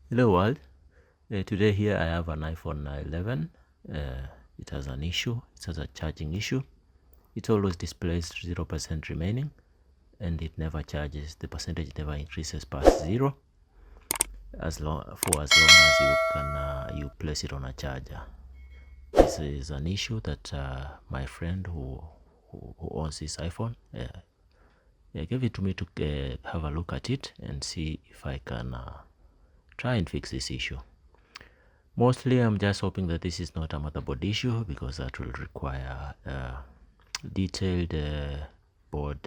Hello world. Today here I have an iPhone 11. It has an issue. It has a charging issue. It always displays 0% remaining and it never charges. The percentage never increases past 0 as long as you can you place it on a charger. This is an issue that my friend who owns this iPhone gave it to me to have a look at it and see if I can try and fix this issue. Mostly I'm just hoping that this is not a motherboard issue, because that will require detailed board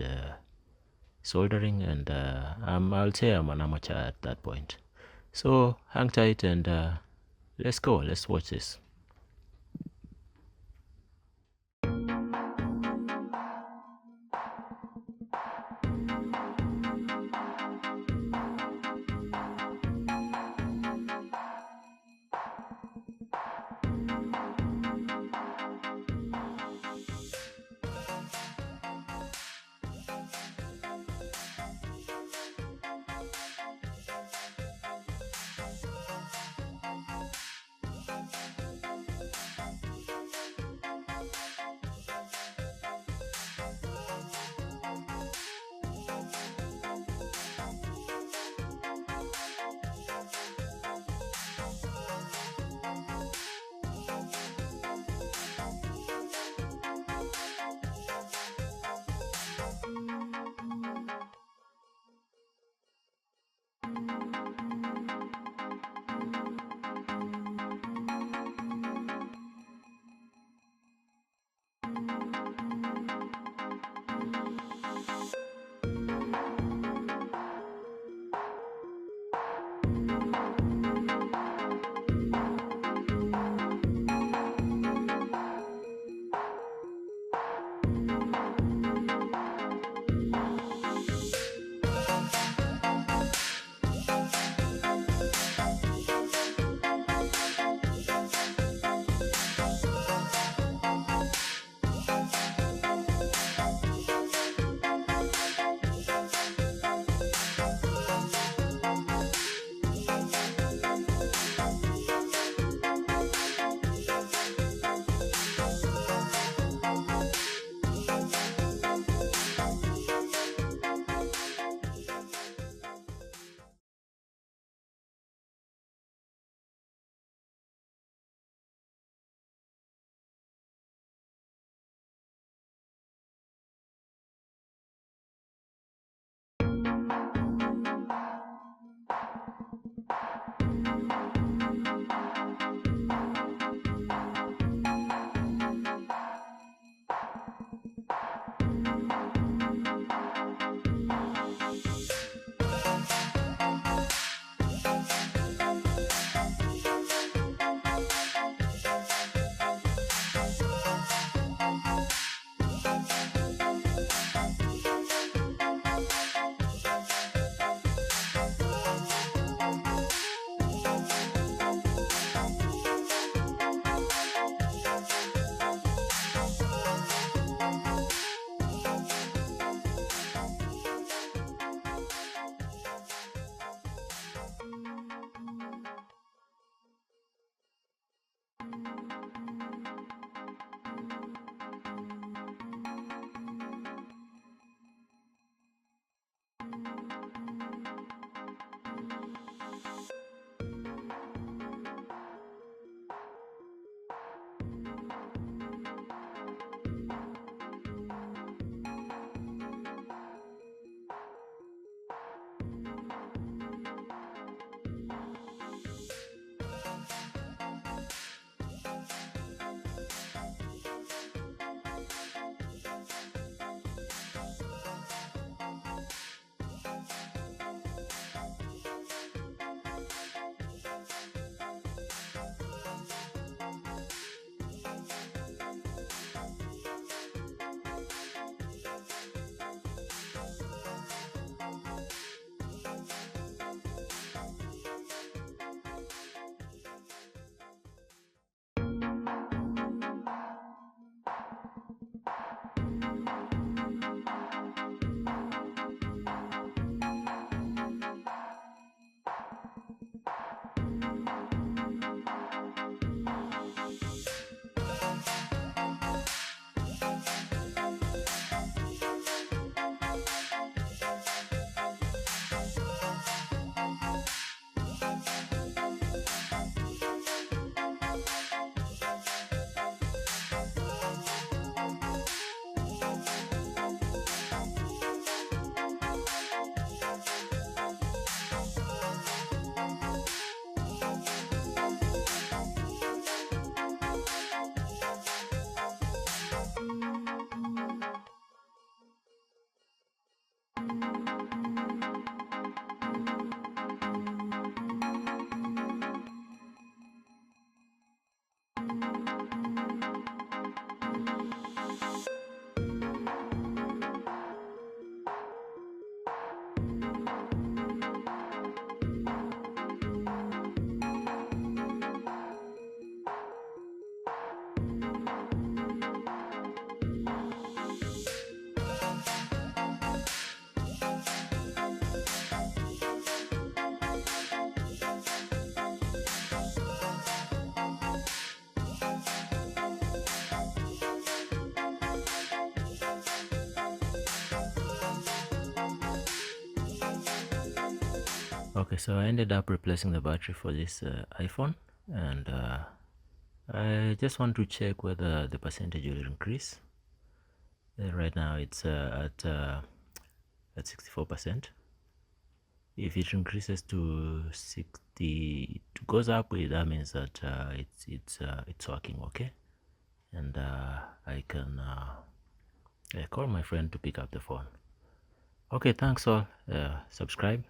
soldering, and I'll say I'm an amateur at that point. So hang tight and let's watch this. Okay, so I ended up replacing the battery for this iPhone, and I just want to check whether the percentage will increase. Right now it's at 64%. If it increases to 60, it goes up, that means that it's working okay, and I can call my friend to pick up the phone. Okay, thanks all. Subscribe.